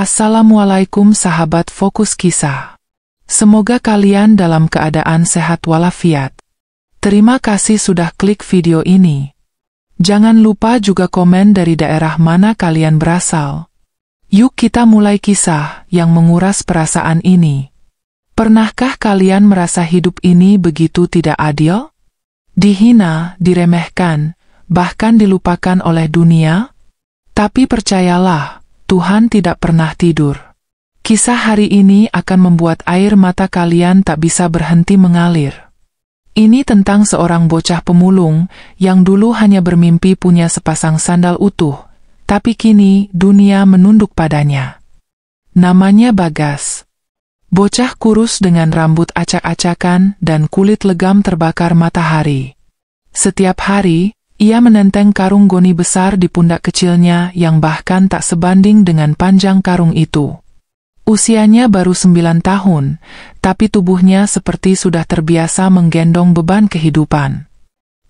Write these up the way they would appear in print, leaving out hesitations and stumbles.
Assalamualaikum sahabat Fokus Kisah. Semoga kalian dalam keadaan sehat walafiat. Terima kasih sudah klik video ini. Jangan lupa juga komen dari daerah mana kalian berasal. Yuk kita mulai kisah yang menguras perasaan ini. Pernahkah kalian merasa hidup ini begitu tidak adil? Dihina, diremehkan, bahkan dilupakan oleh dunia? Tapi percayalah, Tuhan tidak pernah tidur. Kisah hari ini akan membuat air mata kalian tak bisa berhenti mengalir. Ini tentang seorang bocah pemulung yang dulu hanya bermimpi punya sepasang sandal utuh, tapi kini dunia menunduk padanya. Namanya Bagas. Bocah kurus dengan rambut acak-acakan dan kulit legam terbakar matahari. Setiap hari, ia menenteng karung goni besar di pundak kecilnya yang bahkan tak sebanding dengan panjang karung itu. Usianya baru 9 tahun, tapi tubuhnya seperti sudah terbiasa menggendong beban kehidupan.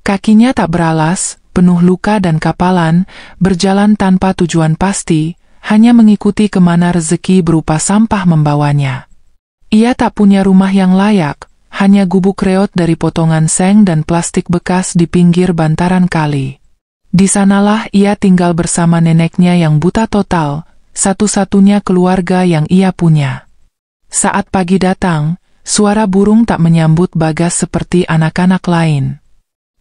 Kakinya tak beralas, penuh luka dan kapalan, berjalan tanpa tujuan pasti, hanya mengikuti kemana rezeki berupa sampah membawanya. Ia tak punya rumah yang layak, hanya gubuk reot dari potongan seng dan plastik bekas di pinggir bantaran kali. Di sanalah ia tinggal bersama neneknya yang buta total, satu-satunya keluarga yang ia punya. Saat pagi datang, suara burung tak menyambut Bagas seperti anak-anak lain.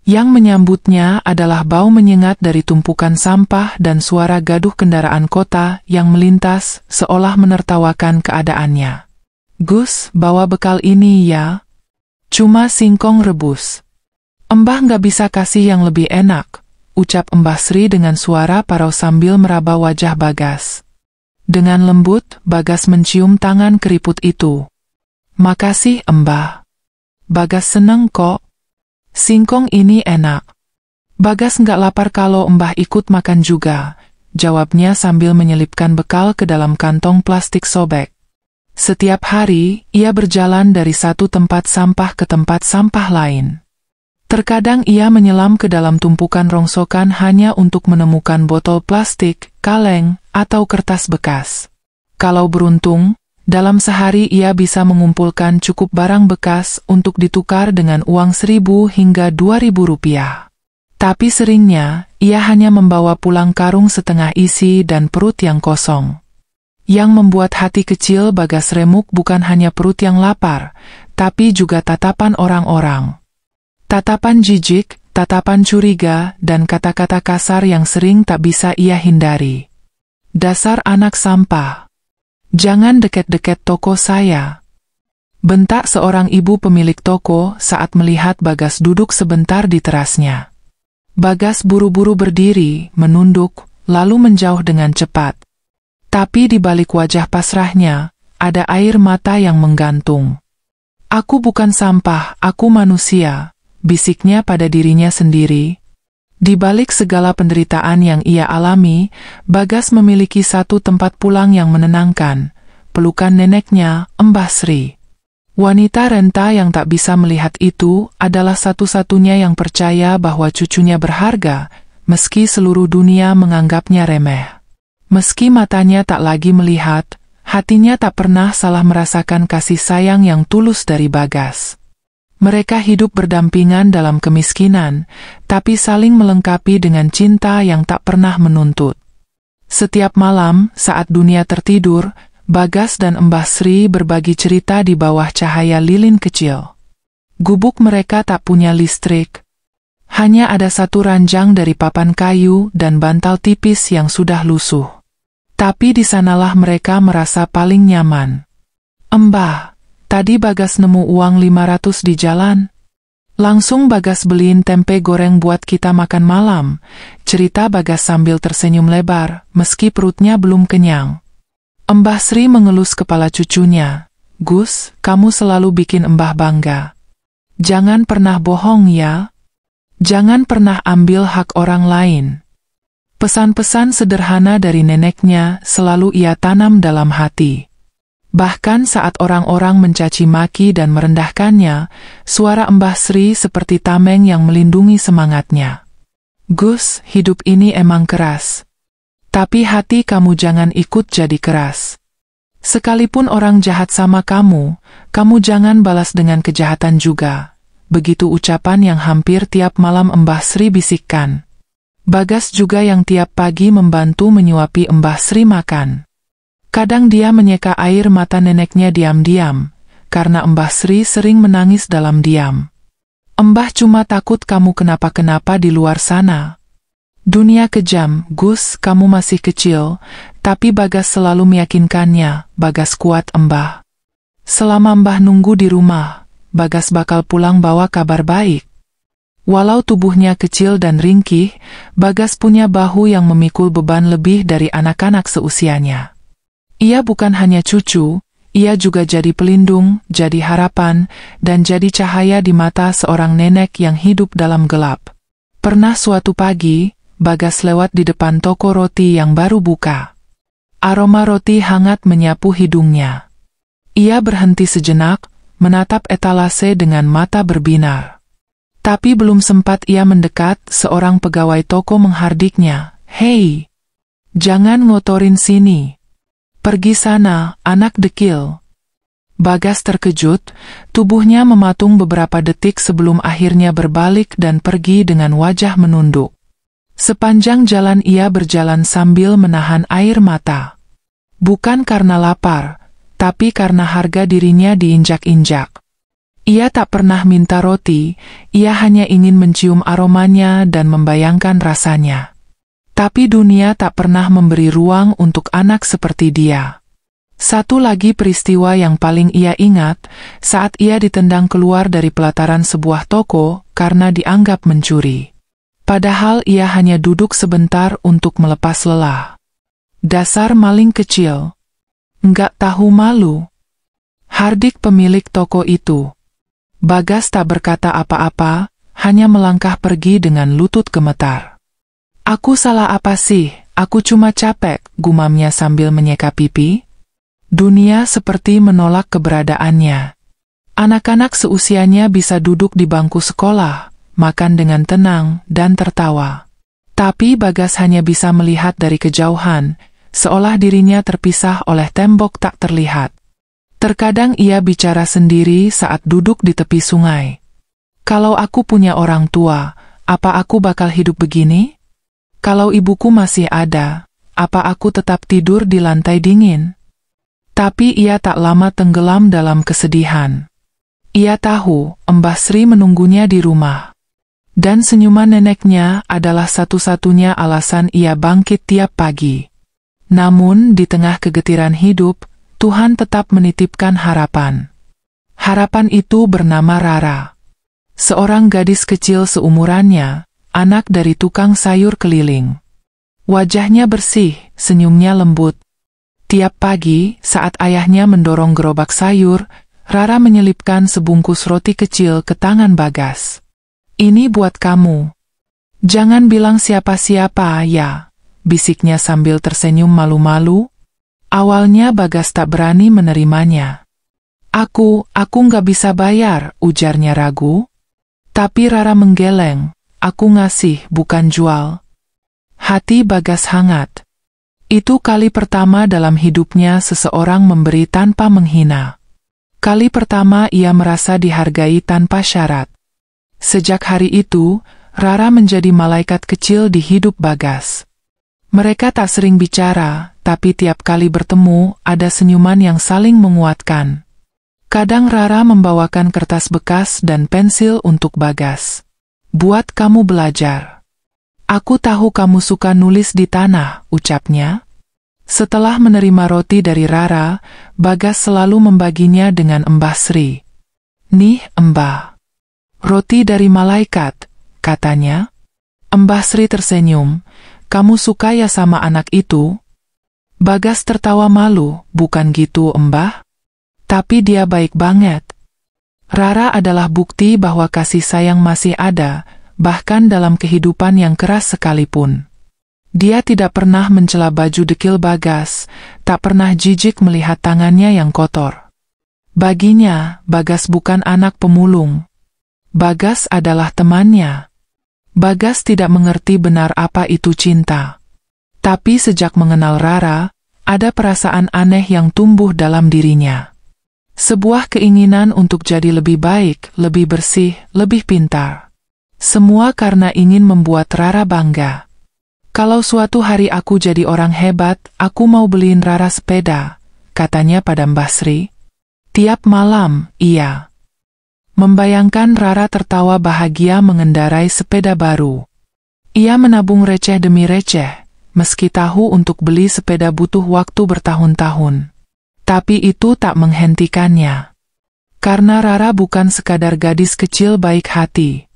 Yang menyambutnya adalah bau menyengat dari tumpukan sampah dan suara gaduh kendaraan kota yang melintas seolah menertawakan keadaannya. "Gus, bawa bekal ini ya. Cuma singkong rebus. Embah nggak bisa kasih yang lebih enak," ucap Mbah Sri dengan suara parau sambil meraba wajah Bagas. Dengan lembut, Bagas mencium tangan keriput itu. "Makasih, Mbah. Bagas seneng kok. Singkong ini enak." "Bagas nggak lapar kalau Mbah ikut makan juga," jawabnya sambil menyelipkan bekal ke dalam kantong plastik sobek. Setiap hari, ia berjalan dari satu tempat sampah ke tempat sampah lain. Terkadang ia menyelam ke dalam tumpukan rongsokan hanya untuk menemukan botol plastik, kaleng, atau kertas bekas. Kalau beruntung, dalam sehari ia bisa mengumpulkan cukup barang bekas untuk ditukar dengan uang 1.000 hingga 2.000 rupiah. Tapi seringnya, ia hanya membawa pulang karung setengah isi dan perut yang kosong. Yang membuat hati kecil Bagas remuk bukan hanya perut yang lapar, tapi juga tatapan orang-orang. Tatapan jijik, tatapan curiga, dan kata-kata kasar yang sering tak bisa ia hindari. "Dasar anak sampah. Jangan deket-deket toko saya," bentak seorang ibu pemilik toko saat melihat Bagas duduk sebentar di terasnya. Bagas buru-buru berdiri, menunduk, lalu menjauh dengan cepat. Tapi di balik wajah pasrahnya, ada air mata yang menggantung. "Aku bukan sampah, aku manusia," bisiknya pada dirinya sendiri. Di balik segala penderitaan yang ia alami, Bagas memiliki satu tempat pulang yang menenangkan, pelukan neneknya, Mbah Sri. Wanita renta yang tak bisa melihat itu adalah satu-satunya yang percaya bahwa cucunya berharga, meski seluruh dunia menganggapnya remeh. Meski matanya tak lagi melihat, hatinya tak pernah salah merasakan kasih sayang yang tulus dari Bagas. Mereka hidup berdampingan dalam kemiskinan, tapi saling melengkapi dengan cinta yang tak pernah menuntut. Setiap malam, saat dunia tertidur, Bagas dan Mbah Sri berbagi cerita di bawah cahaya lilin kecil. Gubuk mereka tak punya listrik. Hanya ada satu ranjang dari papan kayu dan bantal tipis yang sudah lusuh. Tapi di sanalah mereka merasa paling nyaman. "Mbah, tadi Bagas nemu uang 500 di jalan. Langsung Bagas beliin tempe goreng buat kita makan malam," cerita Bagas sambil tersenyum lebar, meski perutnya belum kenyang. Mbah Sri mengelus kepala cucunya. "Gus, kamu selalu bikin Mbah bangga. Jangan pernah bohong ya. Jangan pernah ambil hak orang lain." Pesan-pesan sederhana dari neneknya selalu ia tanam dalam hati. Bahkan saat orang-orang mencaci maki dan merendahkannya, suara Mbah Sri seperti tameng yang melindungi semangatnya. "Gus, hidup ini emang keras. Tapi hati kamu jangan ikut jadi keras. Sekalipun orang jahat sama kamu, kamu jangan balas dengan kejahatan juga. Begitu ucapan yang hampir tiap malam Mbah Sri bisikkan. Bagas juga yang tiap pagi membantu menyuapi Mbah Sri makan. Kadang dia menyeka air mata neneknya diam-diam, karena Mbah Sri sering menangis dalam diam. Mbah cuma takut kamu kenapa-kenapa di luar sana. Dunia kejam, Gus, kamu masih kecil, tapi Bagas selalu meyakinkannya, Bagas kuat Mbah. Selama Mbah nunggu di rumah, Bagas bakal pulang bawa kabar baik. Walau tubuhnya kecil dan ringkih, Bagas punya bahu yang memikul beban lebih dari anak-anak seusianya. Ia bukan hanya cucu, ia juga jadi pelindung, jadi harapan, dan jadi cahaya di mata seorang nenek yang hidup dalam gelap. Pernah suatu pagi, Bagas lewat di depan toko roti yang baru buka. Aroma roti hangat menyapu hidungnya. Ia berhenti sejenak, menatap etalase dengan mata berbinar. Tapi belum sempat ia mendekat, seorang pegawai toko menghardiknya. "Hei, jangan ngotorin sini. Pergi sana, anak dekil." Bagas terkejut, tubuhnya mematung beberapa detik sebelum akhirnya berbalik dan pergi dengan wajah menunduk. Sepanjang jalan ia berjalan sambil menahan air mata. Bukan karena lapar, tapi karena harga dirinya diinjak-injak. Ia tak pernah minta roti, ia hanya ingin mencium aromanya dan membayangkan rasanya. Tapi dunia tak pernah memberi ruang untuk anak seperti dia. Satu lagi peristiwa yang paling ia ingat, saat ia ditendang keluar dari pelataran sebuah toko karena dianggap mencuri. Padahal ia hanya duduk sebentar untuk melepas lelah. "Dasar maling kecil. Enggak tahu malu," hardik pemilik toko itu. Bagas tak berkata apa-apa, hanya melangkah pergi dengan lutut gemetar. "Aku salah apa sih? Aku cuma capek," gumamnya sambil menyeka pipi. Dunia seperti menolak keberadaannya. Anak-anak seusianya bisa duduk di bangku sekolah, makan dengan tenang, dan tertawa. Tapi Bagas hanya bisa melihat dari kejauhan, seolah dirinya terpisah oleh tembok tak terlihat. Terkadang ia bicara sendiri saat duduk di tepi sungai. "Kalau aku punya orang tua, apa aku bakal hidup begini? Kalau ibuku masih ada, apa aku tetap tidur di lantai dingin?" Tapi ia tak lama tenggelam dalam kesedihan. Ia tahu Mbah Sri menunggunya di rumah. Dan senyuman neneknya adalah satu-satunya alasan ia bangkit tiap pagi. Namun di tengah kegetiran hidup, Tuhan tetap menitipkan harapan. Harapan itu bernama Rara. Seorang gadis kecil seumurannya, anak dari tukang sayur keliling. Wajahnya bersih, senyumnya lembut. Tiap pagi, saat ayahnya mendorong gerobak sayur, Rara menyelipkan sebungkus roti kecil ke tangan Bagas. "Ini buat kamu. Jangan bilang siapa-siapa ya," bisiknya sambil tersenyum malu-malu. Awalnya Bagas tak berani menerimanya. Aku nggak bisa bayar," ujarnya ragu. Tapi Rara menggeleng, "Aku ngasih, bukan jual." Hati Bagas hangat. Itu kali pertama dalam hidupnya seseorang memberi tanpa menghina. Kali pertama ia merasa dihargai tanpa syarat. Sejak hari itu, Rara menjadi malaikat kecil di hidup Bagas. Mereka tak sering bicara, tapi tiap kali bertemu, ada senyuman yang saling menguatkan. Kadang Rara membawakan kertas bekas dan pensil untuk Bagas. "Buat kamu belajar. Aku tahu kamu suka nulis di tanah," ucapnya. Setelah menerima roti dari Rara, Bagas selalu membaginya dengan Mbah Sri. "Nih, Mbah. Roti dari malaikat," katanya. Mbah Sri tersenyum. "Kamu suka ya sama anak itu?" Bagas tertawa malu. "Bukan gitu, Mbah. Tapi dia baik banget." Rara adalah bukti bahwa kasih sayang masih ada, bahkan dalam kehidupan yang keras sekalipun. Dia tidak pernah mencela baju dekil Bagas, tak pernah jijik melihat tangannya yang kotor. Baginya, Bagas bukan anak pemulung. Bagas adalah temannya. Bagas tidak mengerti benar apa itu cinta. Tapi sejak mengenal Rara, ada perasaan aneh yang tumbuh dalam dirinya. Sebuah keinginan untuk jadi lebih baik, lebih bersih, lebih pintar. Semua karena ingin membuat Rara bangga. Kalau suatu hari aku jadi orang hebat, aku mau beliin Rara sepeda, katanya pada Mbah Sri. Tiap malam, ia membayangkan Rara tertawa bahagia mengendarai sepeda baru. Ia menabung receh demi receh, meski tahu untuk beli sepeda butuh waktu bertahun-tahun. Tapi itu tak menghentikannya. Karena Rara bukan sekadar gadis kecil baik hati.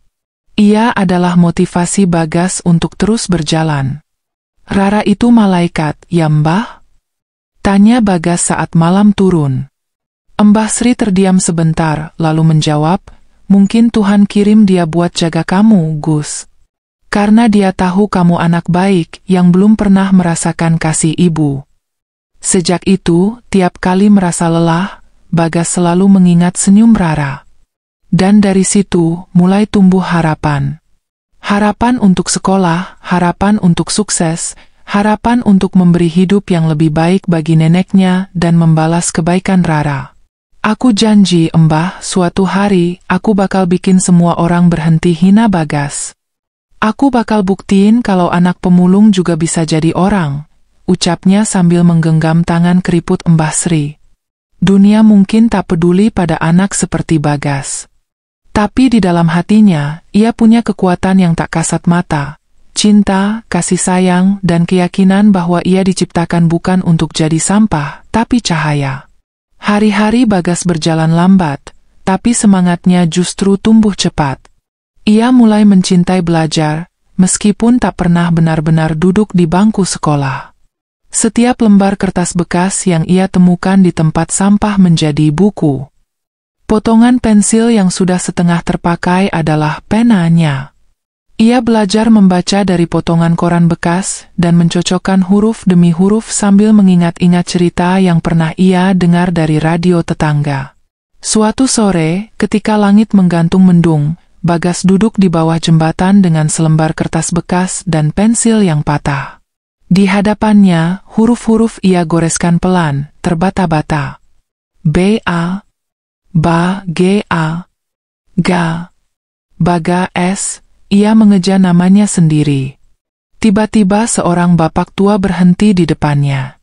Ia adalah motivasi Bagas untuk terus berjalan. Rara itu malaikat, ya Mbah? Tanya Bagas saat malam turun. Mbah Sri terdiam sebentar, lalu menjawab, mungkin Tuhan kirim dia buat jaga kamu, Gus. Karena dia tahu kamu anak baik yang belum pernah merasakan kasih ibu. Sejak itu, tiap kali merasa lelah, Bagas selalu mengingat senyum Rara. Dan dari situ, mulai tumbuh harapan. Harapan untuk sekolah, harapan untuk sukses, harapan untuk memberi hidup yang lebih baik bagi neneknya dan membalas kebaikan Rara. Aku janji, Mbah, suatu hari, aku bakal bikin semua orang berhenti hina Bagas. Aku bakal buktiin kalau anak pemulung juga bisa jadi orang, ucapnya sambil menggenggam tangan keriput Mbah Sri. Dunia mungkin tak peduli pada anak seperti Bagas. Tapi di dalam hatinya, ia punya kekuatan yang tak kasat mata. Cinta, kasih sayang, dan keyakinan bahwa ia diciptakan bukan untuk jadi sampah, tapi cahaya. Hari-hari Bagas berjalan lambat, tapi semangatnya justru tumbuh cepat. Ia mulai mencintai belajar, meskipun tak pernah benar-benar duduk di bangku sekolah. Setiap lembar kertas bekas yang ia temukan di tempat sampah menjadi buku. Potongan pensil yang sudah setengah terpakai adalah penanya. Ia belajar membaca dari potongan koran bekas dan mencocokkan huruf demi huruf sambil mengingat-ingat cerita yang pernah ia dengar dari radio tetangga. Suatu sore, ketika langit menggantung mendung, Bagas duduk di bawah jembatan dengan selembar kertas bekas dan pensil yang patah. Di hadapannya, huruf-huruf ia goreskan pelan, terbata-bata. B-A, Ba, G-A, Ga, Baga S, ia mengeja namanya sendiri. Tiba-tiba seorang bapak tua berhenti di depannya.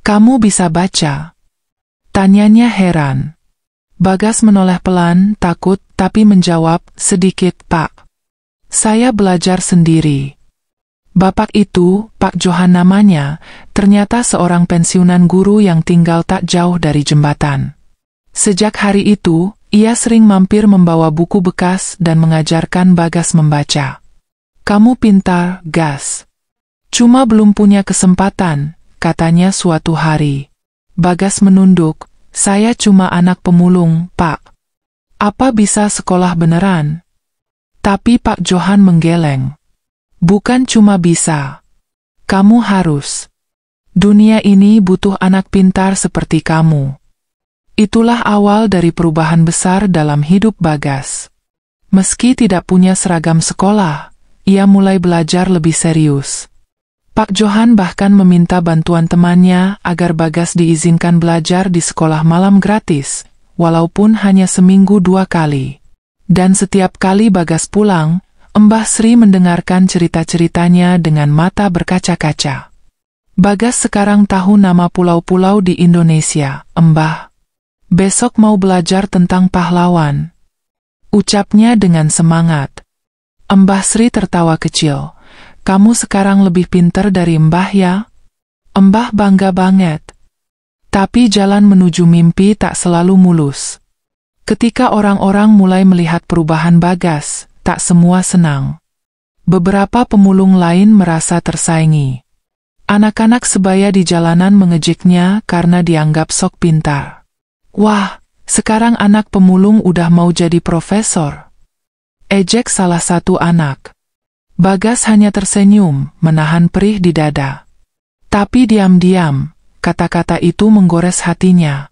Kamu bisa baca? Tanyanya heran. Bagas menoleh pelan, takut, tapi menjawab, sedikit, Pak. Saya belajar sendiri. Bapak itu, Pak Johan namanya, ternyata seorang pensiunan guru yang tinggal tak jauh dari jembatan. Sejak hari itu, ia sering mampir membawa buku bekas dan mengajarkan Bagas membaca. Kamu pintar, Gas. Cuma belum punya kesempatan, katanya suatu hari. Bagas menunduk, saya cuma anak pemulung, Pak. Apa bisa sekolah beneran? Tapi Pak Johan menggeleng. Bukan cuma bisa. Kamu harus. Dunia ini butuh anak pintar seperti kamu. Itulah awal dari perubahan besar dalam hidup Bagas. Meski tidak punya seragam sekolah, ia mulai belajar lebih serius. Pak Johan bahkan meminta bantuan temannya agar Bagas diizinkan belajar di sekolah malam gratis, walaupun hanya seminggu 2 kali. Dan setiap kali Bagas pulang, Mbah Sri mendengarkan cerita-ceritanya dengan mata berkaca-kaca. Bagas sekarang tahu nama pulau-pulau di Indonesia, Mbah. Besok mau belajar tentang pahlawan. Ucapnya dengan semangat. Mbah Sri tertawa kecil. Kamu sekarang lebih pintar dari Mbah ya? Mbah bangga banget. Tapi jalan menuju mimpi tak selalu mulus. Ketika orang-orang mulai melihat perubahan Bagas, tak semua senang. Beberapa pemulung lain merasa tersaingi. Anak-anak sebaya di jalanan mengejeknya karena dianggap sok pintar. Wah, sekarang anak pemulung udah mau jadi profesor. Ejek salah satu anak. Bagas hanya tersenyum, menahan perih di dada. Tapi diam-diam, kata-kata itu menggores hatinya.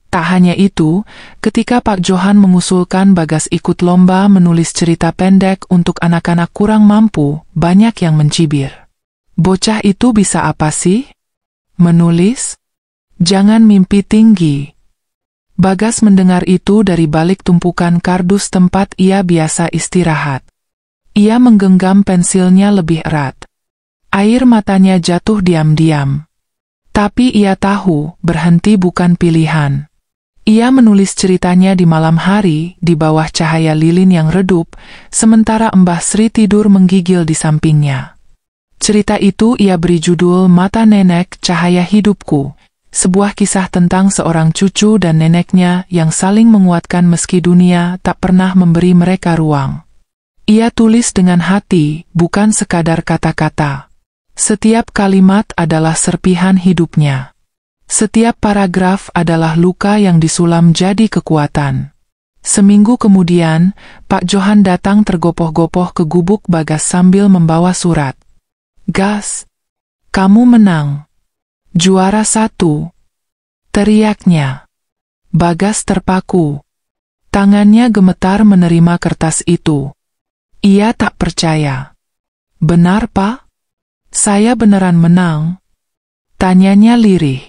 Tak hanya itu, ketika Pak Johan mengusulkan Bagas ikut lomba menulis cerita pendek untuk anak-anak kurang mampu, banyak yang mencibir. Bocah itu bisa apa sih? Menulis? Jangan mimpi tinggi. Bagas mendengar itu dari balik tumpukan kardus tempat ia biasa istirahat. Ia menggenggam pensilnya lebih erat. Air matanya jatuh diam-diam. Tapi ia tahu, berhenti bukan pilihan. Ia menulis ceritanya di malam hari, di bawah cahaya lilin yang redup, sementara Mbah Sri tidur menggigil di sampingnya. Cerita itu ia beri judul Mata Nenek Cahaya Hidupku, sebuah kisah tentang seorang cucu dan neneknya yang saling menguatkan meski dunia tak pernah memberi mereka ruang. Ia tulis dengan hati, bukan sekadar kata-kata. Setiap kalimat adalah serpihan hidupnya. Setiap paragraf adalah luka yang disulam jadi kekuatan. Seminggu kemudian, Pak Johan datang tergopoh-gopoh ke gubuk Bagas sambil membawa surat. "Gas, kamu menang. Juara 1. Teriaknya. Bagas terpaku. Tangannya gemetar menerima kertas itu. Ia tak percaya. "Benar, Pak? Saya beneran menang?" Tanyanya lirih.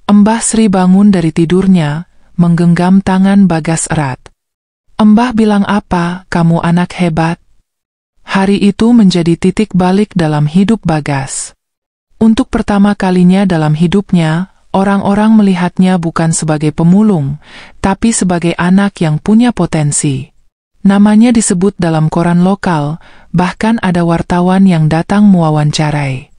Mbah Sri bangun dari tidurnya, menggenggam tangan Bagas erat. "Mbah bilang apa, kamu anak hebat?" Hari itu menjadi titik balik dalam hidup Bagas. Untuk pertama kalinya dalam hidupnya, orang-orang melihatnya bukan sebagai pemulung, tapi sebagai anak yang punya potensi. Namanya disebut dalam koran lokal, bahkan ada wartawan yang datang mewawancarai.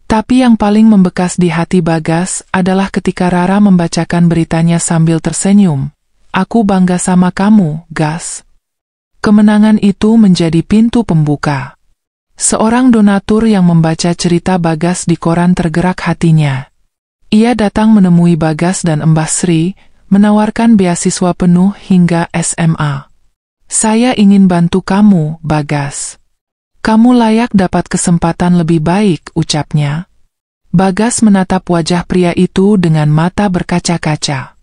Tapi yang paling membekas di hati Bagas adalah ketika Rara membacakan beritanya sambil tersenyum. "Aku bangga sama kamu, Gas." Kemenangan itu menjadi pintu pembuka. Seorang donatur yang membaca cerita Bagas di koran tergerak hatinya. Ia datang menemui Bagas dan Mbah Sri, menawarkan beasiswa penuh hingga SMA. "Saya ingin bantu kamu, Bagas. Kamu layak dapat kesempatan lebih baik," ucapnya. Bagas menatap wajah pria itu dengan mata berkaca-kaca.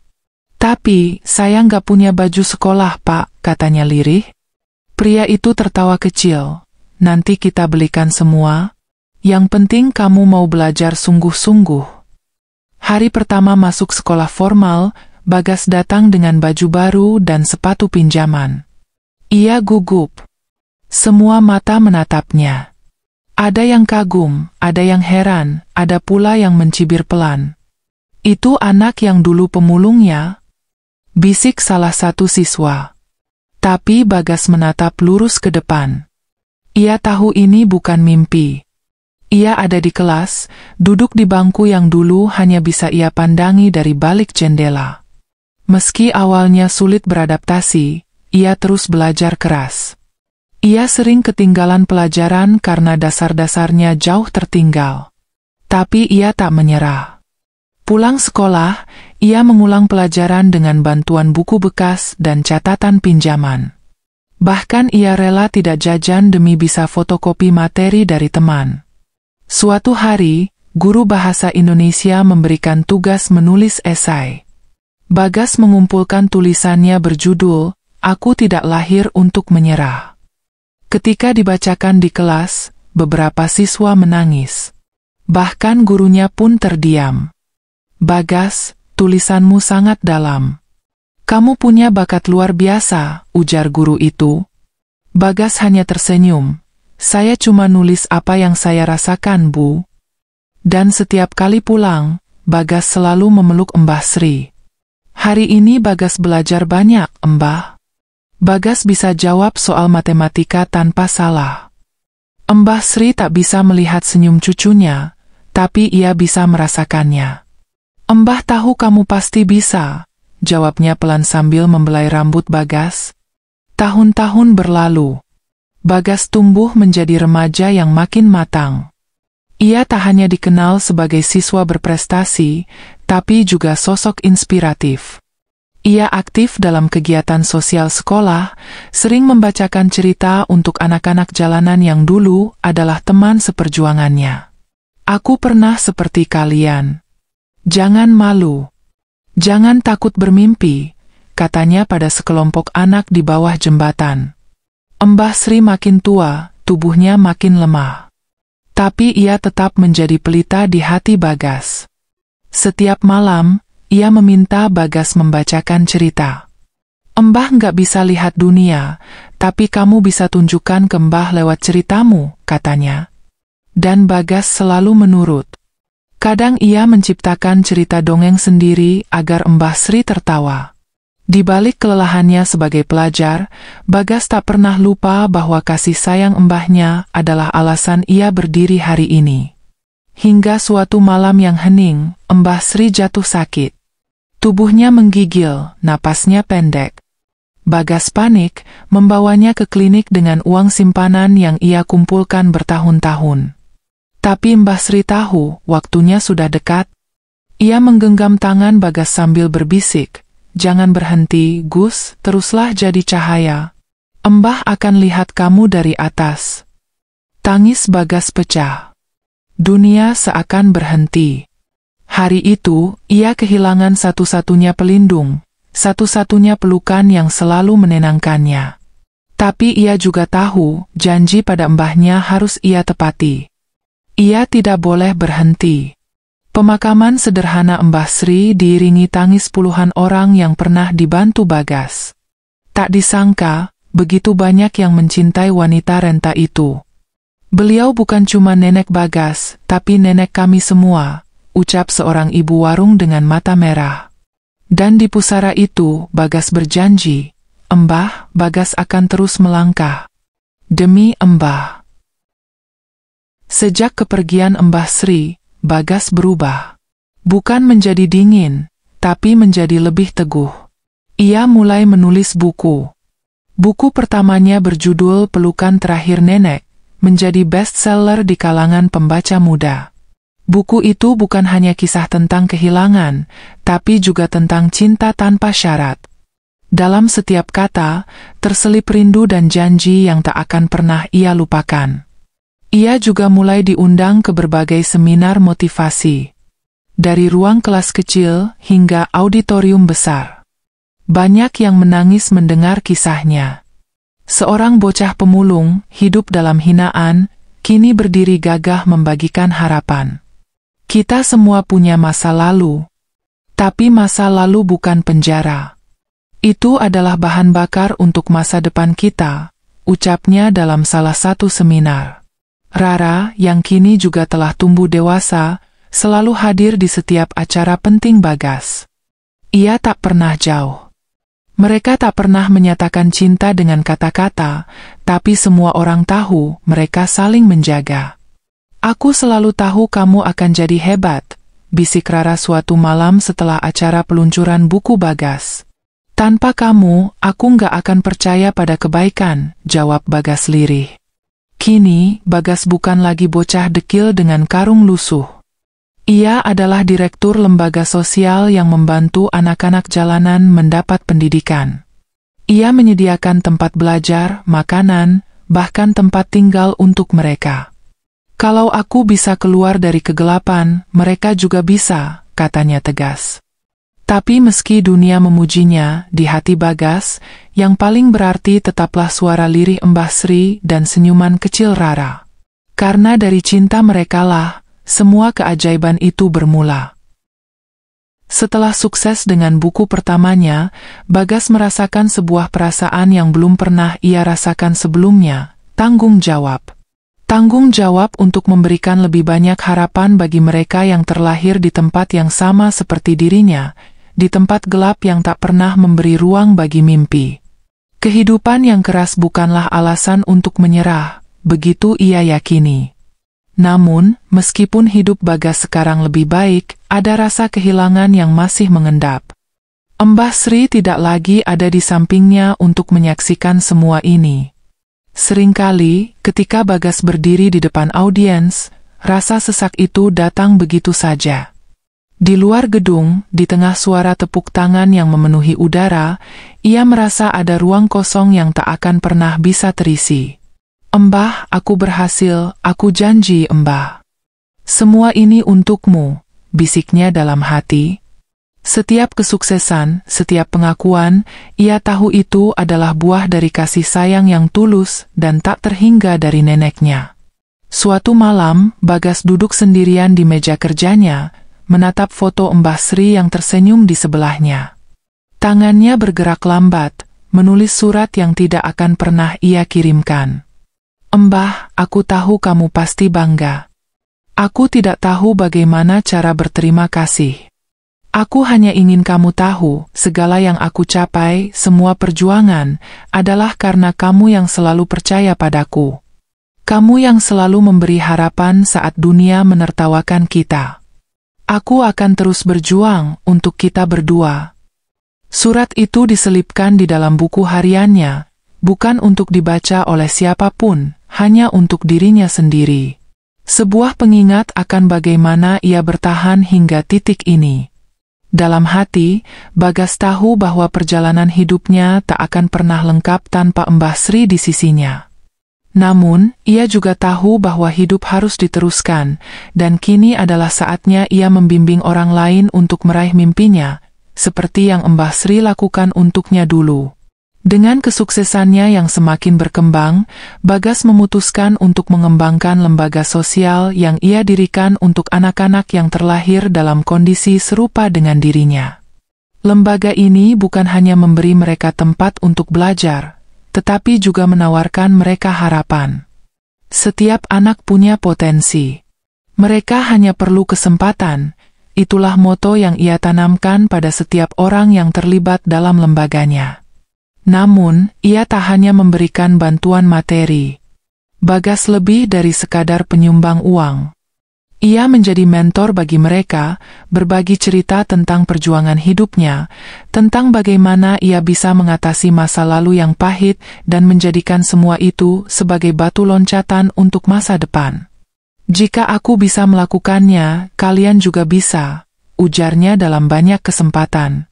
"Tapi, saya nggak punya baju sekolah, Pak," katanya lirih. Pria itu tertawa kecil. "Nanti kita belikan semua. Yang penting kamu mau belajar sungguh-sungguh." Hari pertama masuk sekolah formal, Bagas datang dengan baju baru dan sepatu pinjaman. Ia gugup. Semua mata menatapnya. Ada yang kagum, ada yang heran, ada pula yang mencibir pelan. "Itu anak yang dulu pemulungnya?" bisik salah satu siswa. Tapi Bagas menatap lurus ke depan. Ia tahu ini bukan mimpi. Ia ada di kelas, duduk di bangku yang dulu hanya bisa ia pandangi dari balik jendela. Meski awalnya sulit beradaptasi, ia terus belajar keras. Ia sering ketinggalan pelajaran karena dasar-dasarnya jauh tertinggal. Tapi ia tak menyerah. Pulang sekolah, ia mengulang pelajaran dengan bantuan buku bekas dan catatan pinjaman. Bahkan ia rela tidak jajan demi bisa fotokopi materi dari teman. Suatu hari, guru bahasa Indonesia memberikan tugas menulis esai. Bagas mengumpulkan tulisannya berjudul, "Aku Tidak Lahir Untuk Menyerah." Ketika dibacakan di kelas, beberapa siswa menangis. Bahkan gurunya pun terdiam. "Bagas, tulisanmu sangat dalam. Kamu punya bakat luar biasa," ujar guru itu. Bagas hanya tersenyum. "Saya cuma nulis apa yang saya rasakan, Bu." Dan setiap kali pulang, Bagas selalu memeluk Mbah Sri. "Hari ini Bagas belajar banyak, Mbah." Bagas bisa jawab soal matematika tanpa salah. Mbah Sri tak bisa melihat senyum cucunya, tapi ia bisa merasakannya. "Mbah tahu kamu pasti bisa," jawabnya pelan sambil membelai rambut Bagas. Tahun-tahun berlalu. Bagas tumbuh menjadi remaja yang makin matang. Ia tak hanya dikenal sebagai siswa berprestasi, tapi juga sosok inspiratif. Ia aktif dalam kegiatan sosial sekolah, sering membacakan cerita untuk anak-anak jalanan yang dulu adalah teman seperjuangannya. "Aku pernah seperti kalian. Jangan malu. Jangan takut bermimpi," katanya pada sekelompok anak di bawah jembatan. Mbah Sri makin tua, tubuhnya makin lemah. Tapi ia tetap menjadi pelita di hati Bagas. Setiap malam, ia meminta Bagas membacakan cerita. "Mbah nggak bisa lihat dunia, tapi kamu bisa tunjukkan ke Mbah lewat ceritamu," katanya. Dan Bagas selalu menurut. Kadang ia menciptakan cerita dongeng sendiri agar Mbah Sri tertawa. Di balik kelelahannya sebagai pelajar, Bagas tak pernah lupa bahwa kasih sayang mbahnya adalah alasan ia berdiri hari ini. Hingga suatu malam yang hening, Mbah Sri jatuh sakit. Tubuhnya menggigil, napasnya pendek. Bagas panik, membawanya ke klinik dengan uang simpanan yang ia kumpulkan bertahun-tahun. Tapi Mbah Sri tahu, waktunya sudah dekat. Ia menggenggam tangan Bagas sambil berbisik, "Jangan berhenti, Gus, teruslah jadi cahaya. Mbah akan lihat kamu dari atas." Tangis Bagas pecah. Dunia seakan berhenti. Hari itu, ia kehilangan satu-satunya pelindung, satu-satunya pelukan yang selalu menenangkannya. Tapi ia juga tahu, janji pada mbahnya harus ia tepati. Ia tidak boleh berhenti. Pemakaman sederhana Mbah Sri diiringi tangis puluhan orang yang pernah dibantu Bagas. Tak disangka, begitu banyak yang mencintai wanita renta itu. "Beliau bukan cuma nenek Bagas, tapi nenek kami semua," ucap seorang ibu warung dengan mata merah. Dan di pusara itu, Bagas berjanji, "Mbah, Bagas akan terus melangkah. Demi Mbah." Sejak kepergian Mbah Sri, Bagas berubah. Bukan menjadi dingin, tapi menjadi lebih teguh. Ia mulai menulis buku. Buku pertamanya berjudul Pelukan Terakhir Nenek, menjadi bestseller di kalangan pembaca muda. Buku itu bukan hanya kisah tentang kehilangan, tapi juga tentang cinta tanpa syarat. Dalam setiap kata, terselip rindu dan janji yang tak akan pernah ia lupakan. Ia juga mulai diundang ke berbagai seminar motivasi. Dari ruang kelas kecil hingga auditorium besar. Banyak yang menangis mendengar kisahnya. Seorang bocah pemulung, hidup dalam hinaan, kini berdiri gagah membagikan harapan. Kita semua punya masa lalu. Tapi masa lalu bukan penjara. Itu adalah bahan bakar untuk masa depan kita, ucapnya dalam salah satu seminar. Rara, yang kini juga telah tumbuh dewasa, selalu hadir di setiap acara penting Bagas. Ia tak pernah jauh. Mereka tak pernah menyatakan cinta dengan kata-kata, tapi semua orang tahu mereka saling menjaga. "Aku selalu tahu kamu akan jadi hebat," bisik Rara suatu malam setelah acara peluncuran buku Bagas. "Tanpa kamu, aku nggak akan percaya pada kebaikan," jawab Bagas lirih. Kini, Bagas bukan lagi bocah dekil dengan karung lusuh. Ia adalah direktur lembaga sosial yang membantu anak-anak jalanan mendapat pendidikan. Ia menyediakan tempat belajar, makanan, bahkan tempat tinggal untuk mereka. "Kalau aku bisa keluar dari kegelapan, mereka juga bisa," katanya tegas. Tapi meski dunia memujinya, di hati Bagas, yang paling berarti tetaplah suara lirih Mbah Sri dan senyuman kecil Rara. Karena dari cinta merekalah, semua keajaiban itu bermula. Setelah sukses dengan buku pertamanya, Bagas merasakan sebuah perasaan yang belum pernah ia rasakan sebelumnya, tanggung jawab. Tanggung jawab untuk memberikan lebih banyak harapan bagi mereka yang terlahir di tempat yang sama seperti dirinya, di tempat gelap yang tak pernah memberi ruang bagi mimpi. Kehidupan yang keras bukanlah alasan untuk menyerah, begitu ia yakini. Namun, meskipun hidup Bagas sekarang lebih baik, ada rasa kehilangan yang masih mengendap. Mbah Sri tidak lagi ada di sampingnya untuk menyaksikan semua ini. Seringkali, ketika Bagas berdiri di depan audiens, rasa sesak itu datang begitu saja. Di luar gedung, di tengah suara tepuk tangan yang memenuhi udara, ia merasa ada ruang kosong yang tak akan pernah bisa terisi. "Mbah, aku berhasil, aku janji Mbah. Semua ini untukmu," bisiknya dalam hati. Setiap kesuksesan, setiap pengakuan, ia tahu itu adalah buah dari kasih sayang yang tulus dan tak terhingga dari neneknya. Suatu malam, Bagas duduk sendirian di meja kerjanya, menatap foto Mbah Sri yang tersenyum di sebelahnya. Tangannya bergerak lambat, menulis surat yang tidak akan pernah ia kirimkan. Mbah, aku tahu kamu pasti bangga. Aku tidak tahu bagaimana cara berterima kasih. Aku hanya ingin kamu tahu, segala yang aku capai, semua perjuangan, adalah karena kamu yang selalu percaya padaku. Kamu yang selalu memberi harapan saat dunia menertawakan kita. Aku akan terus berjuang untuk kita berdua. Surat itu diselipkan di dalam buku hariannya, bukan untuk dibaca oleh siapapun, hanya untuk dirinya sendiri. Sebuah pengingat akan bagaimana ia bertahan hingga titik ini. Dalam hati, Bagas tahu bahwa perjalanan hidupnya tak akan pernah lengkap tanpa Mbah Sri di sisinya. Namun, ia juga tahu bahwa hidup harus diteruskan, dan kini adalah saatnya ia membimbing orang lain untuk meraih mimpinya, seperti yang Mbah Sri lakukan untuknya dulu. Dengan kesuksesannya yang semakin berkembang, Bagas memutuskan untuk mengembangkan lembaga sosial yang ia dirikan untuk anak-anak yang terlahir dalam kondisi serupa dengan dirinya. Lembaga ini bukan hanya memberi mereka tempat untuk belajar, tetapi juga menawarkan mereka harapan. Setiap anak punya potensi. Mereka hanya perlu kesempatan. Itulah moto yang ia tanamkan pada setiap orang yang terlibat dalam lembaganya. Namun, ia tak hanya memberikan bantuan materi. Bagas lebih dari sekadar penyumbang uang. Ia menjadi mentor bagi mereka, berbagi cerita tentang perjuangan hidupnya, tentang bagaimana ia bisa mengatasi masa lalu yang pahit dan menjadikan semua itu sebagai batu loncatan untuk masa depan. Jika aku bisa melakukannya, kalian juga bisa, ujarnya dalam banyak kesempatan.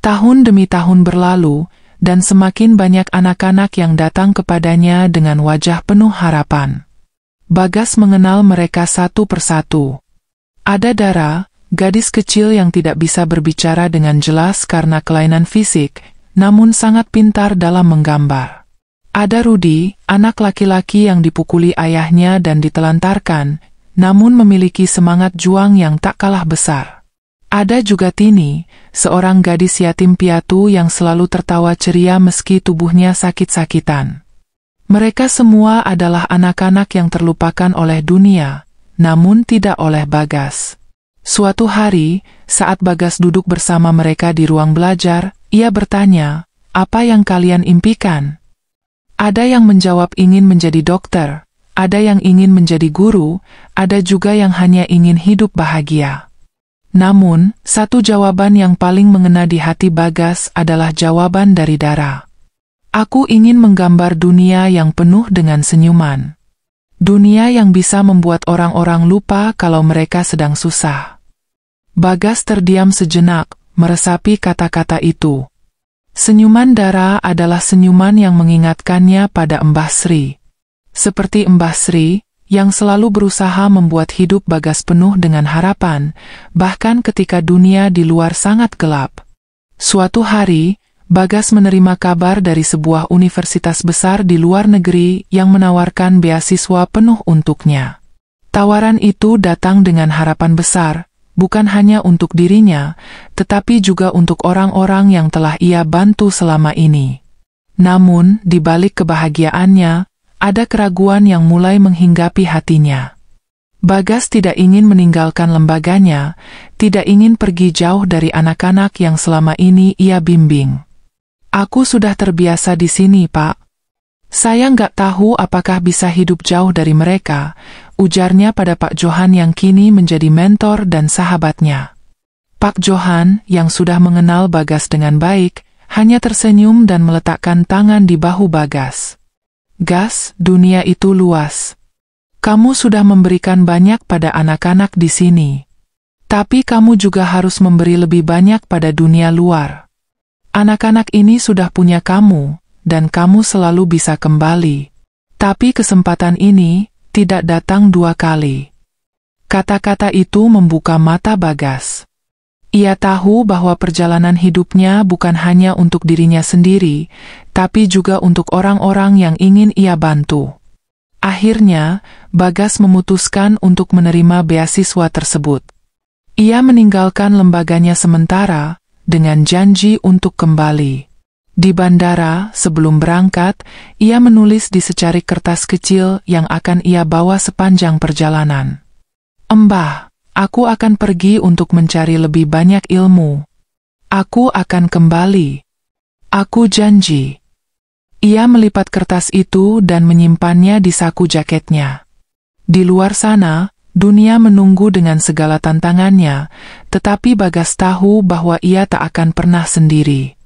Tahun demi tahun berlalu, dan semakin banyak anak-anak yang datang kepadanya dengan wajah penuh harapan. Bagas mengenal mereka satu persatu. Ada Dara, gadis kecil yang tidak bisa berbicara dengan jelas karena kelainan fisik, namun sangat pintar dalam menggambar. Ada Rudi, anak laki-laki yang dipukuli ayahnya dan ditelantarkan, namun memiliki semangat juang yang tak kalah besar. Ada juga Tini, seorang gadis yatim piatu yang selalu tertawa ceria meski tubuhnya sakit-sakitan. Mereka semua adalah anak-anak yang terlupakan oleh dunia, namun tidak oleh Bagas. Suatu hari, saat Bagas duduk bersama mereka di ruang belajar, ia bertanya, "Apa yang kalian impikan?" Ada yang menjawab ingin menjadi dokter, ada yang ingin menjadi guru, ada juga yang hanya ingin hidup bahagia. Namun, satu jawaban yang paling mengena di hati Bagas adalah jawaban dari Dara. Aku ingin menggambar dunia yang penuh dengan senyuman. Dunia yang bisa membuat orang-orang lupa kalau mereka sedang susah. Bagas terdiam sejenak, meresapi kata-kata itu. Senyuman Dara adalah senyuman yang mengingatkannya pada Mbah Sri. Seperti Mbah Sri, yang selalu berusaha membuat hidup Bagas penuh dengan harapan, bahkan ketika dunia di luar sangat gelap. Suatu hari, Bagas menerima kabar dari sebuah universitas besar di luar negeri yang menawarkan beasiswa penuh untuknya. Tawaran itu datang dengan harapan besar, bukan hanya untuk dirinya, tetapi juga untuk orang-orang yang telah ia bantu selama ini. Namun, di balik kebahagiaannya, ada keraguan yang mulai menghinggapi hatinya. Bagas tidak ingin meninggalkan lembaganya, tidak ingin pergi jauh dari anak-anak yang selama ini ia bimbing. "Aku sudah terbiasa di sini, Pak. Saya nggak tahu apakah bisa hidup jauh dari mereka," ujarnya pada Pak Johan yang kini menjadi mentor dan sahabatnya. Pak Johan, yang sudah mengenal Bagas dengan baik, hanya tersenyum dan meletakkan tangan di bahu Bagas. "Gas, dunia itu luas. Kamu sudah memberikan banyak pada anak-anak di sini. Tapi kamu juga harus memberi lebih banyak pada dunia luar. Anak-anak ini sudah punya kamu, dan kamu selalu bisa kembali. Tapi kesempatan ini tidak datang dua kali." Kata-kata itu membuka mata Bagas. Ia tahu bahwa perjalanan hidupnya bukan hanya untuk dirinya sendiri, tapi juga untuk orang-orang yang ingin ia bantu. Akhirnya, Bagas memutuskan untuk menerima beasiswa tersebut. Ia meninggalkan lembaganya sementara, dengan janji untuk kembali. Di bandara, sebelum berangkat, ia menulis di secarik kertas kecil yang akan ia bawa sepanjang perjalanan. "Mbah, aku akan pergi untuk mencari lebih banyak ilmu. Aku akan kembali. Aku janji." Ia melipat kertas itu dan menyimpannya di saku jaketnya. Di luar sana, dunia menunggu dengan segala tantangannya, tetapi Bagas tahu bahwa ia tak akan pernah sendiri.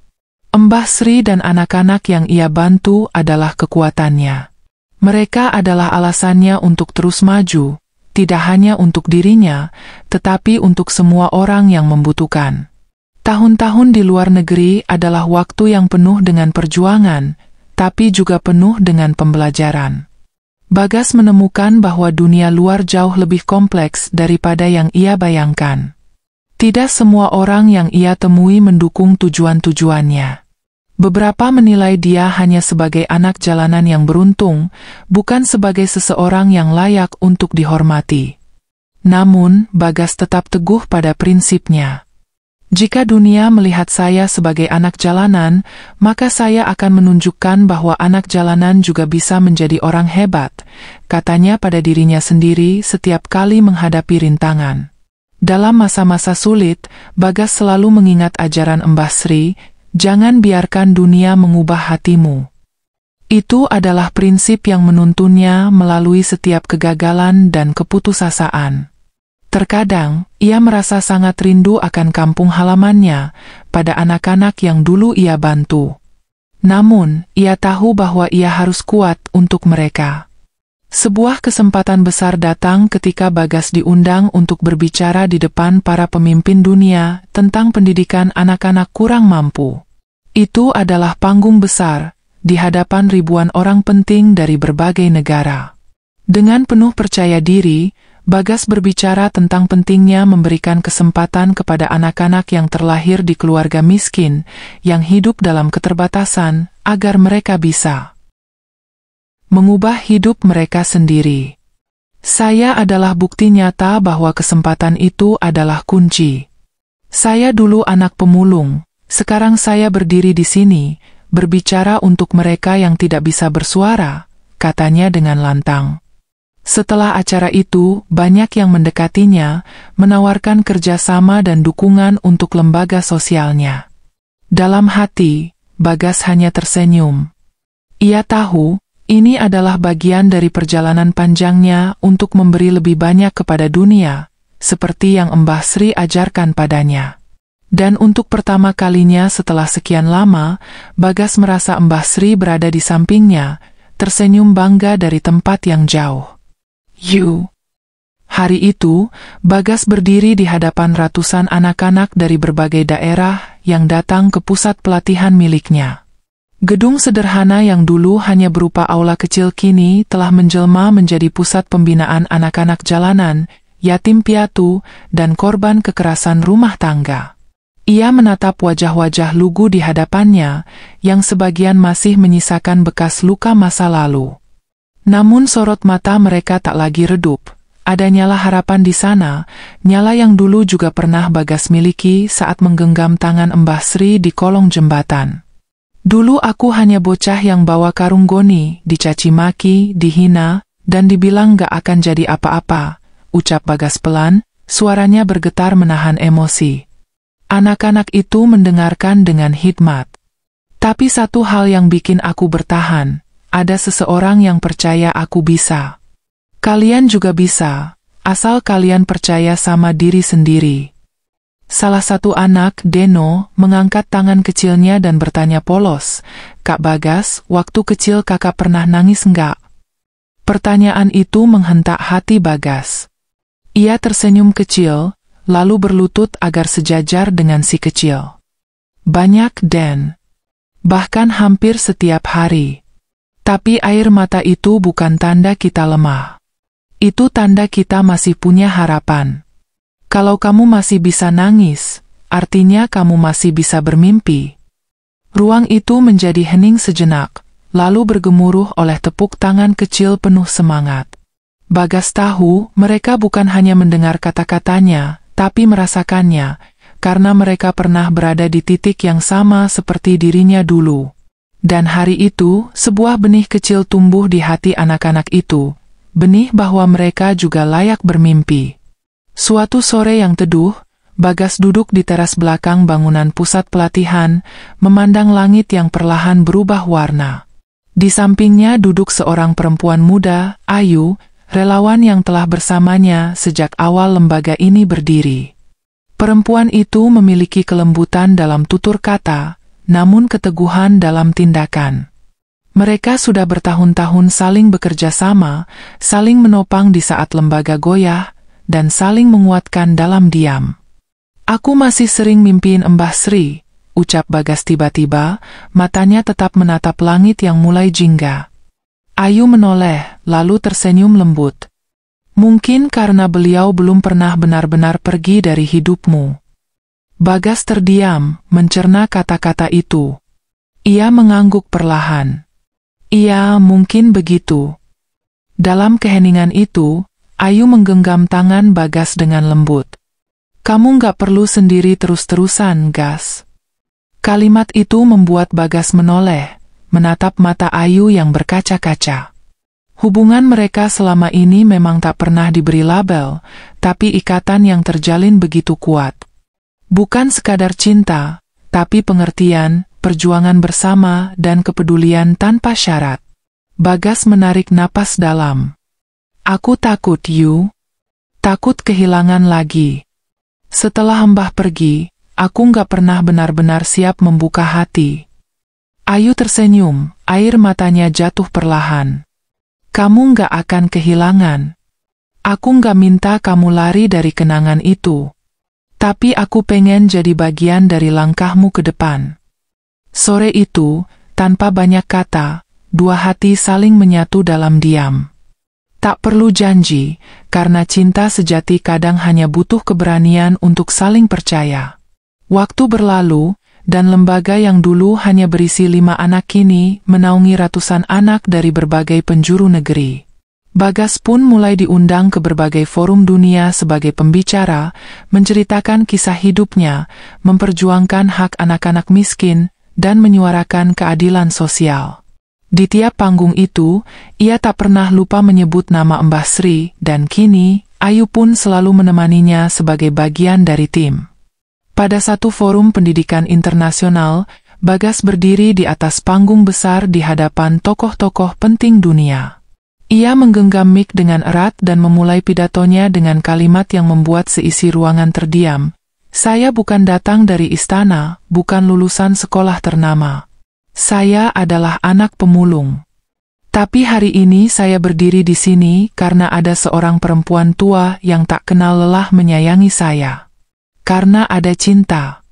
Mbah Sri dan anak-anak yang ia bantu adalah kekuatannya. Mereka adalah alasannya untuk terus maju, tidak hanya untuk dirinya, tetapi untuk semua orang yang membutuhkan. Tahun-tahun di luar negeri adalah waktu yang penuh dengan perjuangan, tapi juga penuh dengan pembelajaran. Bagas menemukan bahwa dunia luar jauh lebih kompleks daripada yang ia bayangkan. Tidak semua orang yang ia temui mendukung tujuan-tujuannya. Beberapa menilai dia hanya sebagai anak jalanan yang beruntung, bukan sebagai seseorang yang layak untuk dihormati. Namun, Bagas tetap teguh pada prinsipnya. "Jika dunia melihat saya sebagai anak jalanan, maka saya akan menunjukkan bahwa anak jalanan juga bisa menjadi orang hebat," katanya pada dirinya sendiri setiap kali menghadapi rintangan. Dalam masa-masa sulit, Bagas selalu mengingat ajaran Mbah Sri, "Jangan biarkan dunia mengubah hatimu." Itu adalah prinsip yang menuntunnya melalui setiap kegagalan dan keputusasaan. Terkadang, ia merasa sangat rindu akan kampung halamannya, pada anak-anak yang dulu ia bantu. Namun, ia tahu bahwa ia harus kuat untuk mereka. Sebuah kesempatan besar datang ketika Bagas diundang untuk berbicara di depan para pemimpin dunia tentang pendidikan anak-anak kurang mampu. Itu adalah panggung besar, di hadapan ribuan orang penting dari berbagai negara. Dengan penuh percaya diri, Bagas berbicara tentang pentingnya memberikan kesempatan kepada anak-anak yang terlahir di keluarga miskin, yang hidup dalam keterbatasan, agar mereka bisa mengubah hidup mereka sendiri. "Saya adalah bukti nyata bahwa kesempatan itu adalah kunci. Saya dulu anak pemulung, sekarang saya berdiri di sini, berbicara untuk mereka yang tidak bisa bersuara," katanya dengan lantang. Setelah acara itu, banyak yang mendekatinya, menawarkan kerjasama dan dukungan untuk lembaga sosialnya. Dalam hati, Bagas hanya tersenyum. Ia tahu, ini adalah bagian dari perjalanan panjangnya untuk memberi lebih banyak kepada dunia, seperti yang Mbah Sri ajarkan padanya. Dan untuk pertama kalinya setelah sekian lama, Bagas merasa Mbah Sri berada di sampingnya, tersenyum bangga dari tempat yang jauh. Hari itu, Bagas berdiri di hadapan ratusan anak-anak dari berbagai daerah yang datang ke pusat pelatihan miliknya. Gedung sederhana yang dulu hanya berupa aula kecil kini telah menjelma menjadi pusat pembinaan anak-anak jalanan, yatim piatu, dan korban kekerasan rumah tangga. Ia menatap wajah-wajah lugu di hadapannya, yang sebagian masih menyisakan bekas luka masa lalu. Namun sorot mata mereka tak lagi redup. Ada nyala harapan di sana, nyala yang dulu juga pernah Bagas miliki saat menggenggam tangan Mbah Sri di kolong jembatan. "Dulu aku hanya bocah yang bawa karung goni, dicaci maki, dihina, dan dibilang gak akan jadi apa-apa," ucap Bagas pelan, suaranya bergetar menahan emosi. Anak-anak itu mendengarkan dengan hikmat. "Tapi satu hal yang bikin aku bertahan, ada seseorang yang percaya aku bisa. Kalian juga bisa, asal kalian percaya sama diri sendiri." Salah satu anak, Deno, mengangkat tangan kecilnya dan bertanya polos, "Kak Bagas, waktu kecil kakak pernah nangis enggak?" Pertanyaan itu menghentak hati Bagas. Ia tersenyum kecil, lalu berlutut agar sejajar dengan si kecil. "Banyak, Den. Bahkan hampir setiap hari. Tapi air mata itu bukan tanda kita lemah. Itu tanda kita masih punya harapan. Kalau kamu masih bisa nangis, artinya kamu masih bisa bermimpi." Ruang itu menjadi hening sejenak, lalu bergemuruh oleh tepuk tangan kecil penuh semangat. Bagas tahu mereka bukan hanya mendengar kata-katanya, tapi merasakannya, karena mereka pernah berada di titik yang sama seperti dirinya dulu. Dan hari itu, sebuah benih kecil tumbuh di hati anak-anak itu, benih bahwa mereka juga layak bermimpi. Suatu sore yang teduh, Bagas duduk di teras belakang bangunan pusat pelatihan, memandang langit yang perlahan berubah warna. Di sampingnya duduk seorang perempuan muda, Ayu, relawan yang telah bersamanya sejak awal lembaga ini berdiri. Perempuan itu memiliki kelembutan dalam tutur kata, namun keteguhan dalam tindakan. Mereka sudah bertahun-tahun saling bekerja sama, saling menopang di saat lembaga goyah, dan saling menguatkan dalam diam. "Aku masih sering mimpiin Mbah Sri," ucap Bagas tiba-tiba, matanya tetap menatap langit yang mulai jingga. Ayu menoleh, lalu tersenyum lembut. "Mungkin karena beliau belum pernah benar-benar pergi dari hidupmu." Bagas terdiam, mencerna kata-kata itu. Ia mengangguk perlahan. "Iya, mungkin begitu." Dalam keheningan itu, Ayu menggenggam tangan Bagas dengan lembut. "Kamu nggak perlu sendiri terus-terusan, Gas." Kalimat itu membuat Bagas menoleh, menatap mata Ayu yang berkaca-kaca. Hubungan mereka selama ini memang tak pernah diberi label, tapi ikatan yang terjalin begitu kuat. Bukan sekadar cinta, tapi pengertian, perjuangan bersama, dan kepedulian tanpa syarat. Bagas menarik napas dalam. "Aku takut, Yu. Takut kehilangan lagi. Setelah Mbah pergi, aku nggak pernah benar-benar siap membuka hati." Ayu tersenyum, air matanya jatuh perlahan. "Kamu nggak akan kehilangan. Aku nggak minta kamu lari dari kenangan itu. Tapi aku pengen jadi bagian dari langkahmu ke depan." Sore itu, tanpa banyak kata, dua hati saling menyatu dalam diam. Tak perlu janji, karena cinta sejati kadang hanya butuh keberanian untuk saling percaya. Waktu berlalu, dan lembaga yang dulu hanya berisi 5 anak kini menaungi ratusan anak dari berbagai penjuru negeri. Bagas pun mulai diundang ke berbagai forum dunia sebagai pembicara, menceritakan kisah hidupnya, memperjuangkan hak anak-anak miskin, dan menyuarakan keadilan sosial. Di tiap panggung itu, ia tak pernah lupa menyebut nama Mbah Sri, dan kini, Ayu pun selalu menemaninya sebagai bagian dari tim. Pada satu forum pendidikan internasional, Bagas berdiri di atas panggung besar di hadapan tokoh-tokoh penting dunia. Ia menggenggam mic dengan erat dan memulai pidatonya dengan kalimat yang membuat seisi ruangan terdiam. "Saya bukan datang dari istana, bukan lulusan sekolah ternama. Saya adalah anak pemulung. Tapi hari ini saya berdiri di sini karena ada seorang perempuan tua yang tak kenal lelah menyayangi saya. Karena ada cinta.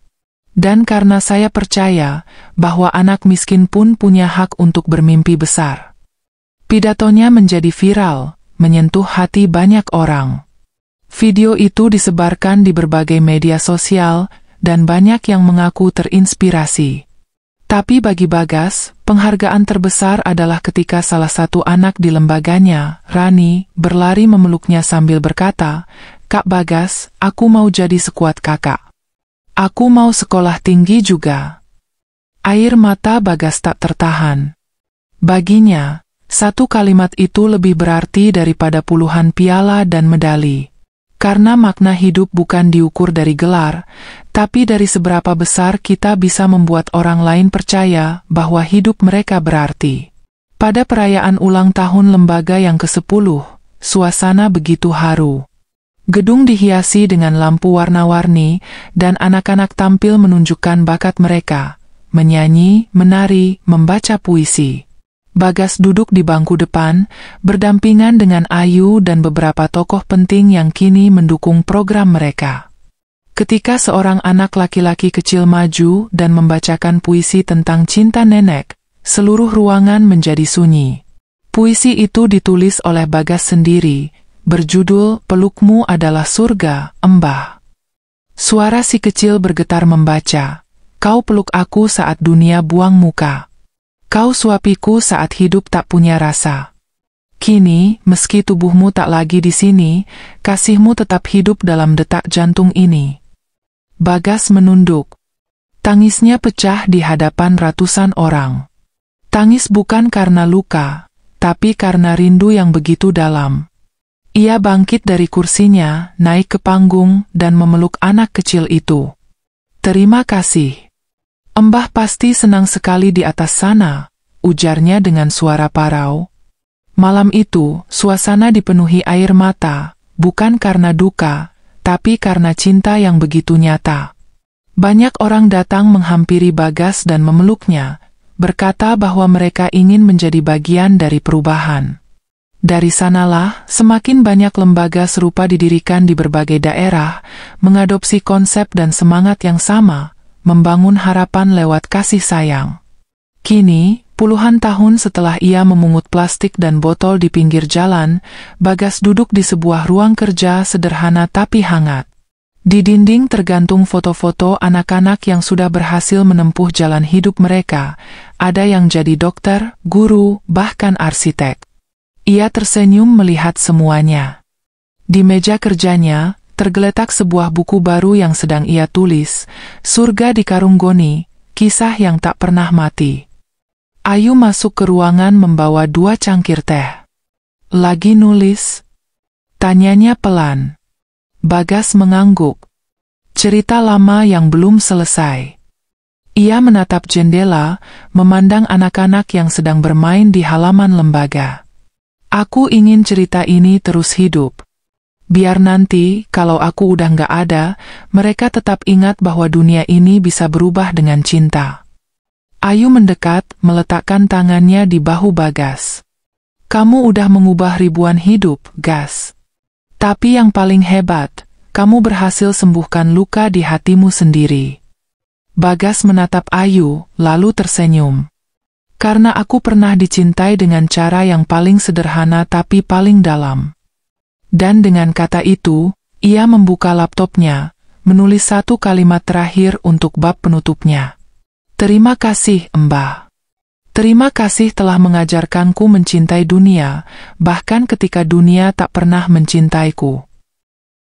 Dan karena saya percaya bahwa anak miskin pun punya hak untuk bermimpi besar." Pidatonya menjadi viral, menyentuh hati banyak orang. Video itu disebarkan di berbagai media sosial, dan banyak yang mengaku terinspirasi. Tapi bagi Bagas, penghargaan terbesar adalah ketika salah satu anak di lembaganya, Rani, berlari memeluknya sambil berkata, "Kak Bagas, aku mau jadi sekuat kakak. Aku mau sekolah tinggi juga." Air mata Bagas tak tertahan. Baginya, satu kalimat itu lebih berarti daripada puluhan piala dan medali. Karena makna hidup bukan diukur dari gelar, tapi dari seberapa besar kita bisa membuat orang lain percaya bahwa hidup mereka berarti. Pada perayaan ulang tahun lembaga yang ke-10, suasana begitu haru. Gedung dihiasi dengan lampu warna-warni, dan anak-anak tampil menunjukkan bakat mereka, menyanyi, menari, membaca puisi. Bagas duduk di bangku depan, berdampingan dengan Ayu dan beberapa tokoh penting yang kini mendukung program mereka. Ketika seorang anak laki-laki kecil maju dan membacakan puisi tentang cinta nenek, seluruh ruangan menjadi sunyi. Puisi itu ditulis oleh Bagas sendiri, berjudul "Pelukmu Adalah Surga, Embah." Suara si kecil bergetar membaca, "Kau peluk aku saat dunia buang muka. Kau suapiku saat hidup tak punya rasa. Kini, meski tubuhmu tak lagi di sini, kasihmu tetap hidup dalam detak jantung ini. Bagas menunduk. Tangisnya pecah di hadapan ratusan orang. Tangis bukan karena luka, tapi karena rindu yang begitu dalam. Ia bangkit dari kursinya, naik ke panggung, dan memeluk anak kecil itu. "Terima kasih. Mbah pasti senang sekali di atas sana," ujarnya dengan suara parau. Malam itu, suasana dipenuhi air mata, bukan karena duka, tapi karena cinta yang begitu nyata. Banyak orang datang menghampiri Bagas dan memeluknya, berkata bahwa mereka ingin menjadi bagian dari perubahan. Dari sanalah, semakin banyak lembaga serupa didirikan di berbagai daerah, mengadopsi konsep dan semangat yang sama, membangun harapan lewat kasih sayang. Kini, puluhan tahun setelah ia memungut plastik dan botol di pinggir jalan, Bagas duduk di sebuah ruang kerja sederhana tapi hangat. Di dinding tergantung foto-foto anak-anak yang sudah berhasil menempuh jalan hidup mereka, ada yang jadi dokter, guru, bahkan arsitek. Ia tersenyum melihat semuanya. Di meja kerjanya, tergeletak sebuah buku baru yang sedang ia tulis, Surga di Karung Goni, Kisah yang Tak Pernah Mati. Ayu masuk ke ruangan membawa 2 cangkir teh. "Lagi nulis?" tanyanya pelan. Bagas mengangguk. Cerita lama yang belum selesai. Ia menatap jendela, memandang anak-anak yang sedang bermain di halaman lembaga. "Aku ingin cerita ini terus hidup. Biar nanti, kalau aku udah nggak ada, mereka tetap ingat bahwa dunia ini bisa berubah dengan cinta." Ayu mendekat, meletakkan tangannya di bahu Bagas. "Kamu udah mengubah ribuan hidup, Gas. Tapi yang paling hebat, kamu berhasil sembuhkan luka di hatimu sendiri." Bagas menatap Ayu, lalu tersenyum. "Karena aku pernah dicintai dengan cara yang paling sederhana tapi paling dalam." Dan dengan kata itu, ia membuka laptopnya, menulis 1 kalimat terakhir untuk bab penutupnya. "Terima kasih, Mbah. Terima kasih telah mengajarkanku mencintai dunia, bahkan ketika dunia tak pernah mencintaiku."